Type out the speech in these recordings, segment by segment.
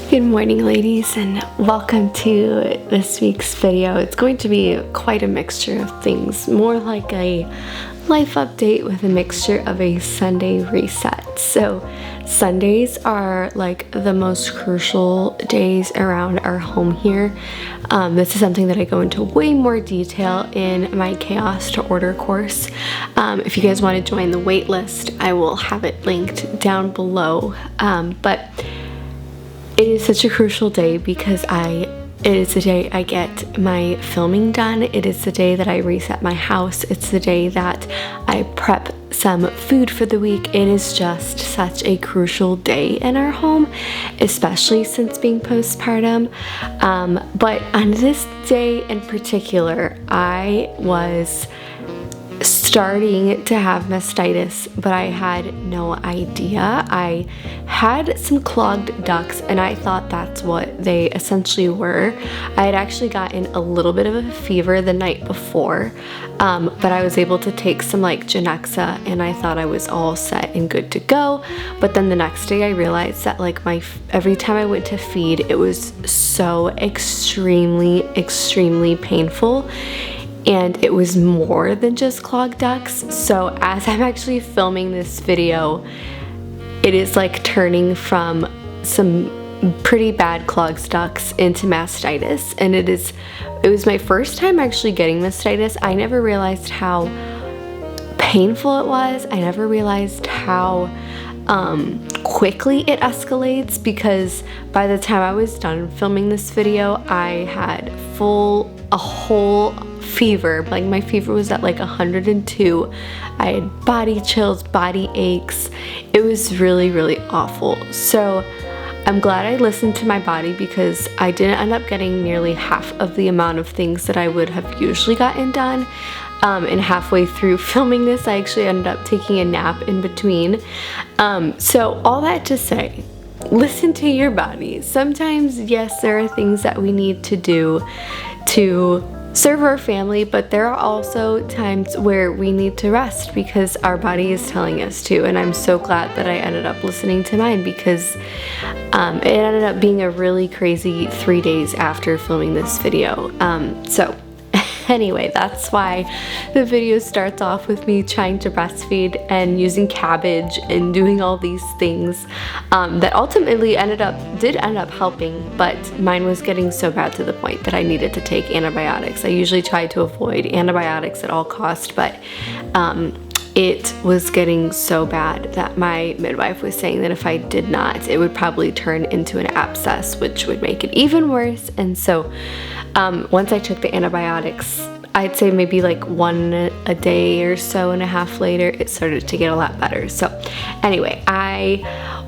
Good morning, ladies, and welcome to this week's video. It's going to be quite a mixture of things, more like a life update with a mixture of a Sunday reset. So Sundays are like the most crucial days around our home here. This is something that I go into way more detail in my Chaos to Order course. If you guys want to join the wait list, I will have it linked down below. But it is such a crucial day because it is the day I get my filming done. It is the day that I reset my house. It's the day that I prep some food for the week. It is just such a crucial day in our home, especially since being postpartum. But on this day in particular, I was starting to have mastitis, but I had no idea. I had some clogged ducts and I thought that's what they essentially were. I had actually gotten a little bit of a fever the night before, but I was able to take some like Genexa and I thought I was all set and good to go. But then the next day I realized that like every time I went to feed, it was so extremely painful. And it was more than just clogged ducts. So as I'm actually filming this video, it is like turning from some pretty bad clogged ducts into mastitis. And it was my first time actually getting mastitis. I never realized how painful it was. I never realized how quickly it escalates, because by the time I was done filming this video, I had a whole fever. Like my fever was at like 102. I had body chills, body aches. It was really awful. So I'm glad I listened to my body, because I didn't end up getting nearly half of the amount of things that I would have usually gotten done. And halfway through filming this, I actually ended up taking a nap in between. So all that to say, listen to your body. Sometimes, yes, there are things that we need to do to serve our family, but there are also times where we need to rest because our body is telling us to. And I'm so glad that I ended up listening to mine, because it ended up being a really crazy 3 days after filming this video. So anyway, that's why the video starts off with me trying to breastfeed and using cabbage and doing all these things that ultimately did end up helping, but mine was getting so bad to the point that I needed to take antibiotics. I usually try to avoid antibiotics at all costs, but it was getting so bad that my midwife was saying that if I did not, it would probably turn into an abscess, which would make it even worse. And so once I took the antibiotics, I'd say maybe like one a day or so and a half later, it started to get a lot better. So anyway,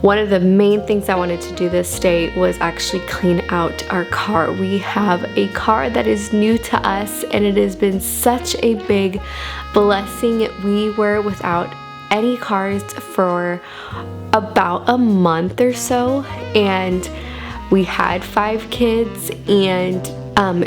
one of the main things I wanted to do this day was actually clean out our car. We have a car that is new to us, and it has been such a big blessing. We were without any cars for about a month or so, and we had 5 kids, and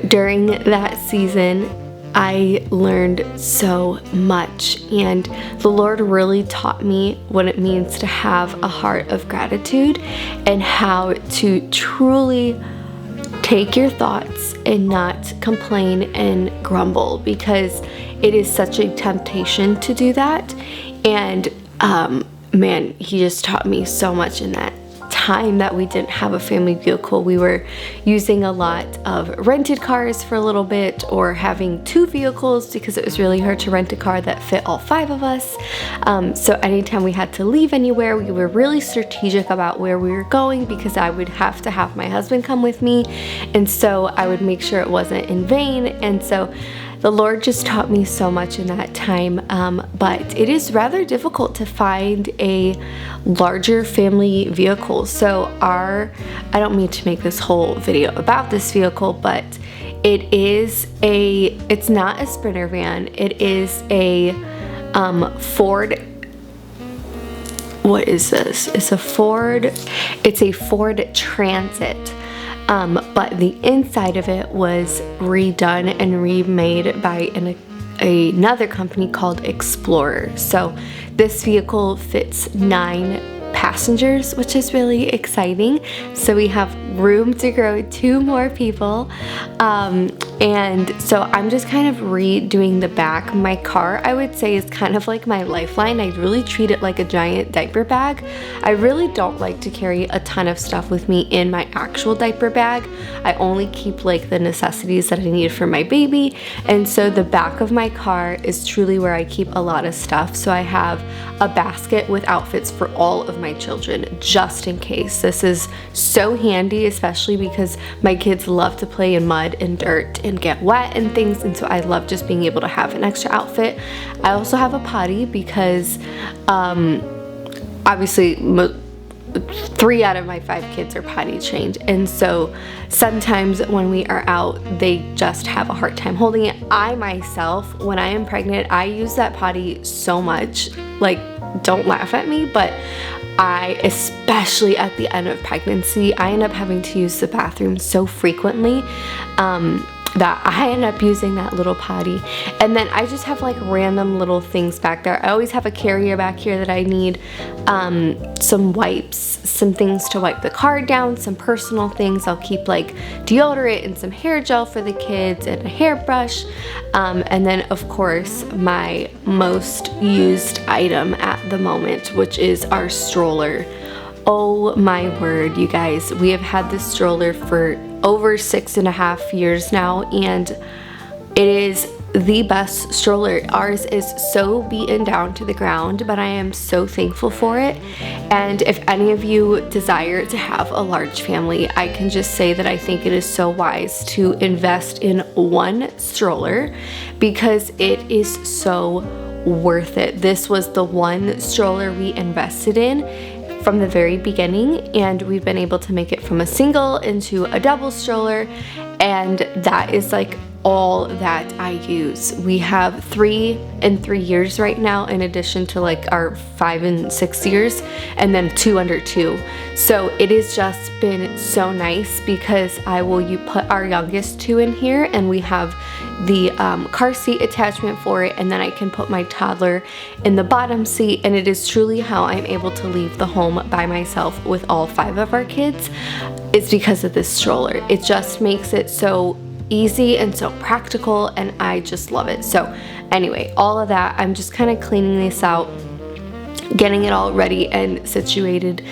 during that season, I learned so much, and the Lord really taught me what it means to have a heart of gratitude and how to truly take your thoughts and not complain and grumble, because it is such a temptation to do that. And man, he just taught me so much in that time that we didn't have a family vehicle. We were using a lot of rented cars for a little bit, or having 2 vehicles, because it was really hard to rent a car that fit all 5 of us. So anytime we had to leave anywhere, we were really strategic about where we were going, because I would have to have my husband come with me, and so I would make sure it wasn't in vain. And so the Lord just taught me so much in that time, but it is rather difficult to find a larger family vehicle. So I don't mean to make this whole video about this vehicle, but it's not a Sprinter van. It is a Ford. What is this? It's a Ford Transit. But the inside of it was redone and remade by another company called Explorer. So this vehicle fits 9 passengers, which is really exciting. So we have room to grow 2 more people. And so I'm just kind of redoing the back. My car, I would say, is kind of like my lifeline. I really treat it like a giant diaper bag. I really don't like to carry a ton of stuff with me in my actual diaper bag. I only keep like the necessities that I need for my baby. And so the back of my car is truly where I keep a lot of stuff. So I have a basket with outfits for all of my children, just in case. This is so handy, especially because my kids love to play in mud and dirt and get wet and things, and so I love just being able to have an extra outfit. I also have a potty because obviously 3 out of my 5 kids are potty trained, and so sometimes when we are out they just have a hard time holding it. I myself, when I am pregnant, I use that potty so much, like, don't laugh at me, but especially at the end of pregnancy, I end up having to use the bathroom so frequently that I end up using that little potty. And then I just have like random little things back there. I always have a carrier back here that I need, some wipes, some things to wipe the car down, some personal things. I'll keep like deodorant and some hair gel for the kids and a hairbrush. And then of course my most used item at the moment, which is our stroller. Oh my word, you guys, we have had this stroller for over 6.5 years now, and it is the best stroller. Ours is so beaten down to the ground, but I am so thankful for it. And if any of you desire to have a large family, I can just say that I think it is so wise to invest in one stroller because it is so worth it. This was the one stroller we invested in from the very beginning, and we've been able to make it from a single into a double stroller, and that is like all that I use. We have 3 and 3 years right now, in addition to like our 5 and 6 years, and then 2 under 2. So it has just been so nice because you put our youngest 2 in here, and we have the car seat attachment for it, and then I can put my toddler in the bottom seat, and it is truly how I'm able to leave the home by myself with all 5 of our kids. It's because of this stroller. It just makes it so easy and so practical, and I just love it. So anyway, all of that, I'm just kind of cleaning this out, getting it all ready and situated.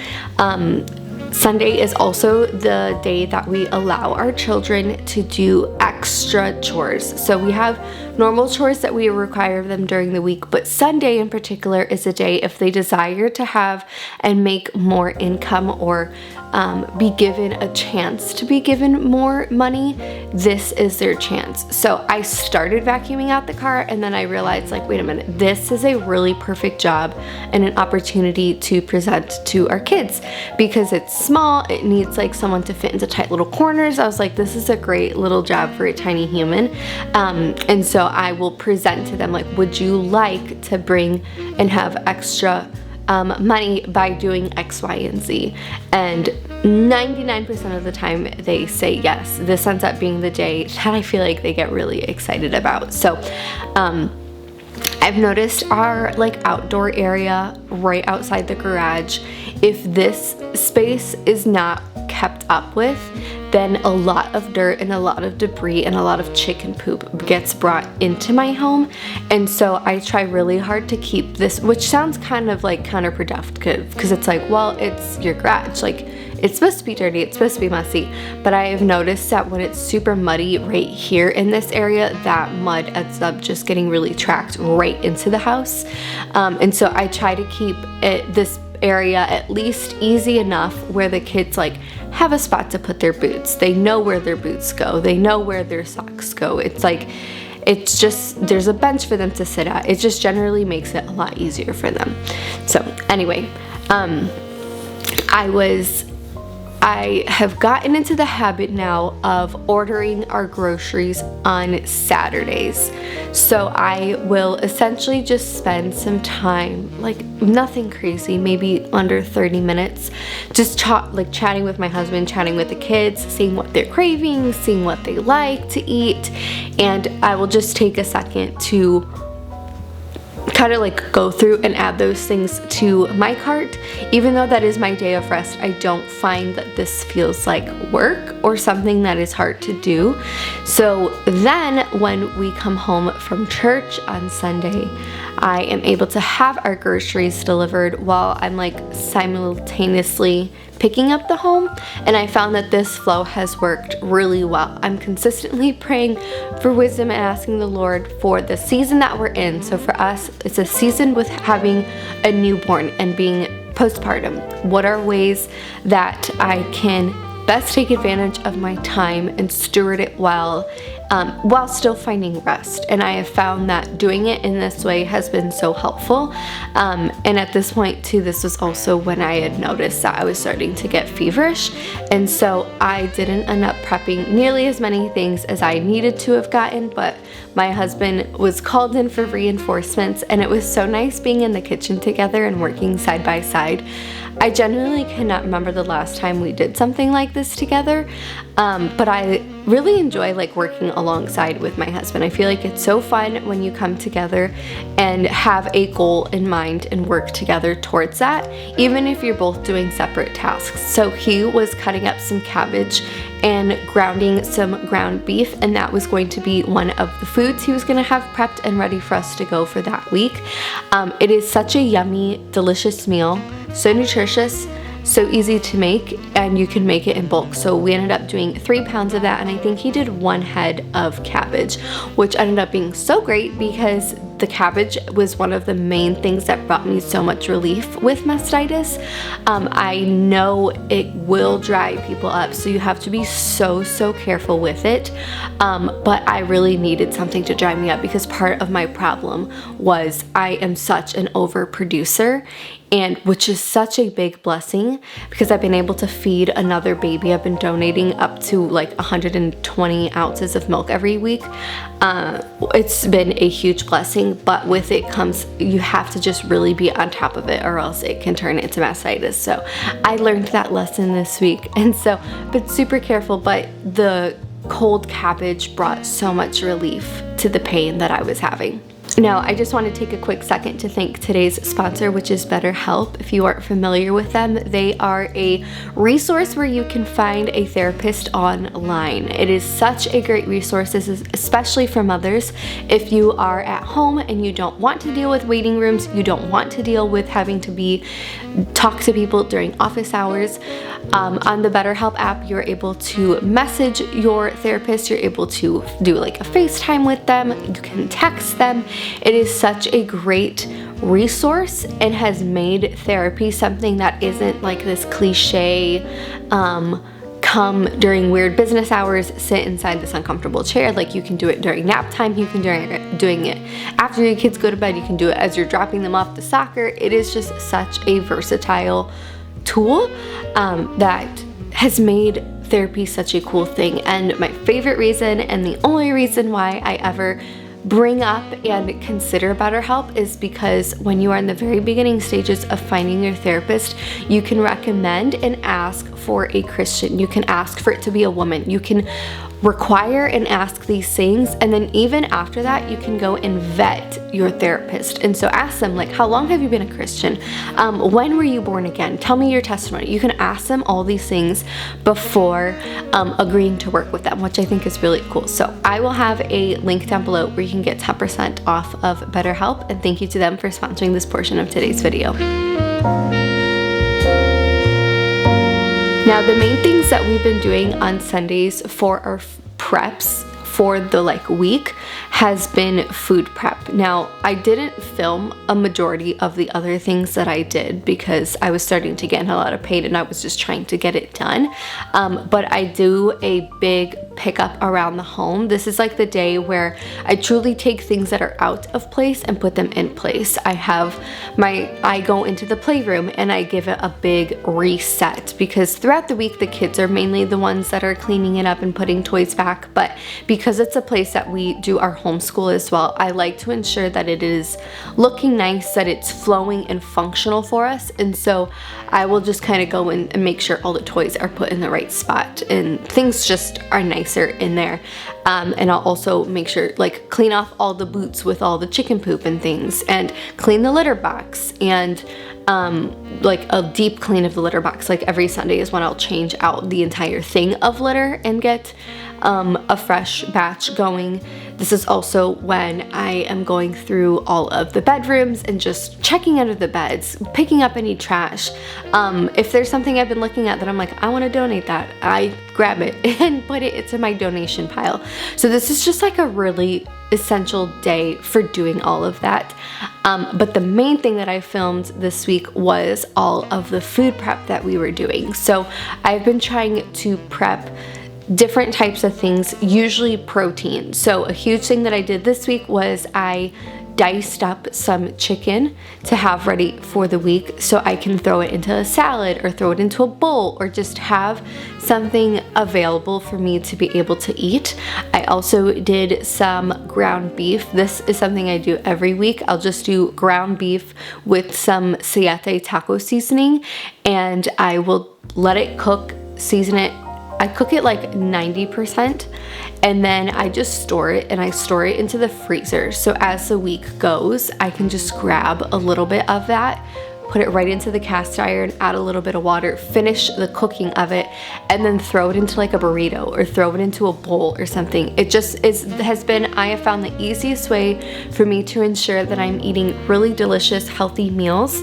Sunday is also the day that we allow our children to do extra chores. So we have normal chores that we require of them during the week, but Sunday in particular is a day if they desire to have and make more income or be given a chance to be given more money, this is their chance. So I started vacuuming out the car, and then I realized, like, wait a minute, this is a really perfect job and an opportunity to present to our kids because it's small, it needs like someone to fit into tight little corners. I was like, this is a great little job for a tiny human. And so I will present to them, like, would you like to bring and have extra money by doing X, Y, and Z? And 99% of the time they say yes. This ends up being the day that I feel like they get really excited about. So I've noticed our like outdoor area right outside the garage, if this space is not kept up with, then a lot of dirt and a lot of debris and a lot of chicken poop gets brought into my home. And so I try really hard to keep this, which sounds kind of like counterproductive because it's like, well, it's your garage, like it's supposed to be dirty, it's supposed to be messy. But I have noticed that when it's super muddy right here in this area, that mud ends up just getting really tracked right into the house. And so I try to keep this area at least easy enough where the kids like have a spot to put their boots. They know where their boots go. They know where their socks go. It's like, it's just, there's a bench for them to sit at. It just generally makes it a lot easier for them. So anyway, I have gotten into the habit now of ordering our groceries on Saturdays. So I will essentially just spend some time, like nothing crazy, maybe under 30 minutes, just chatting with my husband, chatting with the kids, seeing what they're craving, seeing what they like to eat. And I will just take a second to try to like go through and add those things to my cart. Even though that is my day of rest, I don't find that this feels like work or something that is hard to do. So then when we come home from church on Sunday, I am able to have our groceries delivered while I'm like simultaneously picking up the home, and I found that this flow has worked really well. I'm consistently praying for wisdom and asking the Lord for the season that we're in. So for us, it's a season with having a newborn and being postpartum. What are ways that I can best take advantage of my time and steward it well, while still finding rest? And I have found that doing it in this way has been so helpful. And at this point too, this was also when I had noticed that I was starting to get feverish, and so I didn't end up prepping nearly as many things as I needed to have gotten, but my husband was called in for reinforcements, and it was so nice being in the kitchen together and working side by side. I genuinely cannot remember the last time we did something like this together, but I really enjoy like working alongside with my husband. I feel like it's so fun when you come together and have a goal in mind and work together towards that, even if you're both doing separate tasks. So he was cutting up some cabbage and grounding some ground beef, and that was going to be one of the foods he was going to have prepped and ready for us to go for that week. It is such a yummy, delicious meal, so nutritious, so easy to make, and you can make it in bulk. So we ended up doing 3 pounds of that, and I think he did 1 head of cabbage, which ended up being so great because the cabbage was one of the main things that brought me so much relief with mastitis. I know it will dry people up, so you have to be so careful with it. But I really needed something to dry me up because part of my problem was I am such an overproducer, and which is such a big blessing because I've been able to feed another baby. I've been donating up to like 120 ounces of milk every week. It's been a huge blessing, but with it comes, you have to just really be on top of it or else it can turn into mastitis. So I learned that lesson this week, and so been super careful, but the cold cabbage brought so much relief to the pain that I was having. Now, I just want to take a quick second to thank today's sponsor, which is BetterHelp. If you aren't familiar with them, they are a resource where you can find a therapist online. It is such a great resource, especially for mothers. If you are at home and you don't want to deal with waiting rooms, you don't want to deal with having to talk to people during office hours, on the BetterHelp app, you're able to message your therapist, you're able to do like a FaceTime with them, you can text them. It is such a great resource and has made therapy something that isn't like this cliche, come during weird business hours, sit inside this uncomfortable chair. Like, you can do it during nap time, you can doing it after your kids go to bed, you can do it as you're dropping them off to soccer. It is just such a versatile tool that has made therapy such a cool thing. And my favorite reason, and the only reason why I ever bring up and consider BetterHelp, is because when you are in the very beginning stages of finding your therapist, you can recommend and ask for a Christian. You can ask for it to be a woman. You can require and ask these things, and then even after that, you can go and vet your therapist. And so ask them, like, how long have you been a Christian? When were you born again? Tell me your testimony. You can ask them all these things before agreeing to work with them, which I think is really cool. So I will have a link down below where you can get 10% off of BetterHelp, and thank you to them for sponsoring this portion of today's video. Now, the main things that we've been doing on Sundays for our preps for the week has been food prep. Now, I didn't film a majority of the other things that I did because I was starting to get in a lot of pain and I was just trying to get it done. But I do a big pickup around the home. This is like the day where I truly take things that are out of place and put them in place. I go into the playroom and I give it a big reset, because throughout the week the kids are mainly the ones that are cleaning it up and putting toys back, but because it's a place that we do our homeschool as well, I like to ensure that it is looking nice, that it's flowing and functional for us. And so I will just kind of go in and make sure all the toys are put in the right spot and things just are nice mixer in there. And I'll also make sure, like, clean off all the boots with all the chicken poop and things, and clean the litter box, and like a deep clean of the litter box. Like every Sunday is when I'll change out the entire thing of litter and get a fresh batch going. This is also when I am going through all of the bedrooms and just checking under the beds, picking up any trash. If there's something I've been looking at that I'm like, I want to donate that, I grab it and put it into my donation pile. So this is just like a really essential day for doing all of that. But the main thing that I filmed this week was all of the food prep that we were doing. So I've been trying to prep different types of things, usually protein. So a huge thing that I did this week was I diced up some chicken to have ready for the week so I can throw it into a salad or throw it into a bowl or just have something available for me to be able to eat. I also did some ground beef. This is something I do every week. I'll just do ground beef with some siete taco seasoning, and I will let it cook, season it. I cook it like 90%, and then I just store it, and I store it into the freezer. So as the week goes, I can just grab a little bit of that, put it right into the cast iron, add a little bit of water, finish the cooking of it, and then throw it into like a burrito or throw it into a bowl or something. It just has been, I have found the easiest way for me to ensure that I'm eating really delicious, healthy meals.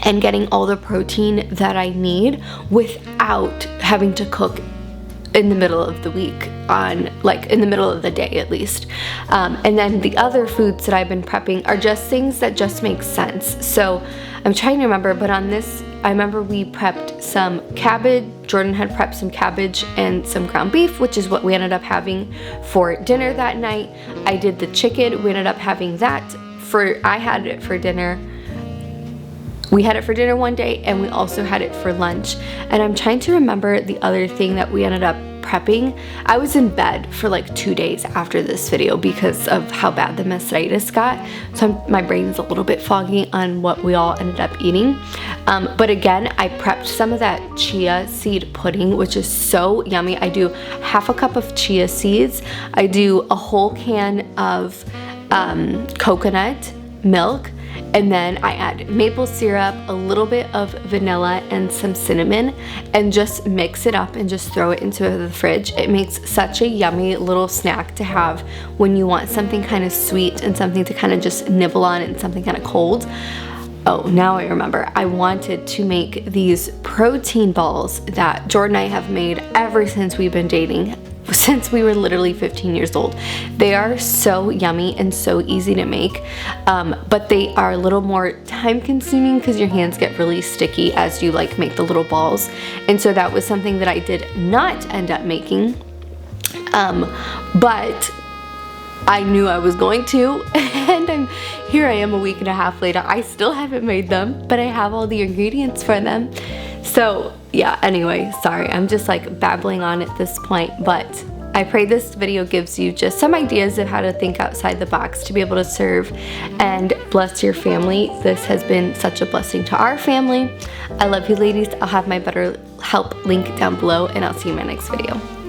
And getting all the protein that I need without having to cook in the middle of the week, in the middle of the day at least. And then the other foods that I've been prepping are just things that just make sense. So I'm trying to remember, but on this, I remember we prepped some cabbage. Jordan had prepped some cabbage and some ground beef, which is what we ended up having for dinner that night. I did the chicken. We ended up having that I had it for dinner. We had it for dinner one day, and we also had it for lunch. And I'm trying to remember the other thing that we ended up prepping. I was in bed for like 2 days after this video because of how bad the mastitis got. So my brain's a little bit foggy on what we all ended up eating. But again, I prepped some of that chia seed pudding, which is so yummy. I do half a cup of chia seeds. I do a whole can of coconut milk. And then I add maple syrup, a little bit of vanilla, and some cinnamon, and just mix it up and just throw it into the fridge. It makes such a yummy little snack to have when you want something kind of sweet and something to kind of just nibble on and something kind of cold. Oh, now I remember. I wanted to make these protein balls that Jordan and I have made ever since we've been dating, since we were literally 15 years old. They are so yummy and so easy to make, but they are a little more time consuming because your hands get really sticky as you like make the little balls. And so that was something that I did not end up making, but I knew I was going to, and here I am a week and a half later. I still haven't made them, but I have all the ingredients for them. So yeah, anyway, sorry, I'm just like babbling on at this point, but I pray this video gives you just some ideas of how to think outside the box to be able to serve and bless your family. This has been such a blessing to our family. I love you ladies. I'll have my BetterHelp link down below, and I'll see you in my next video.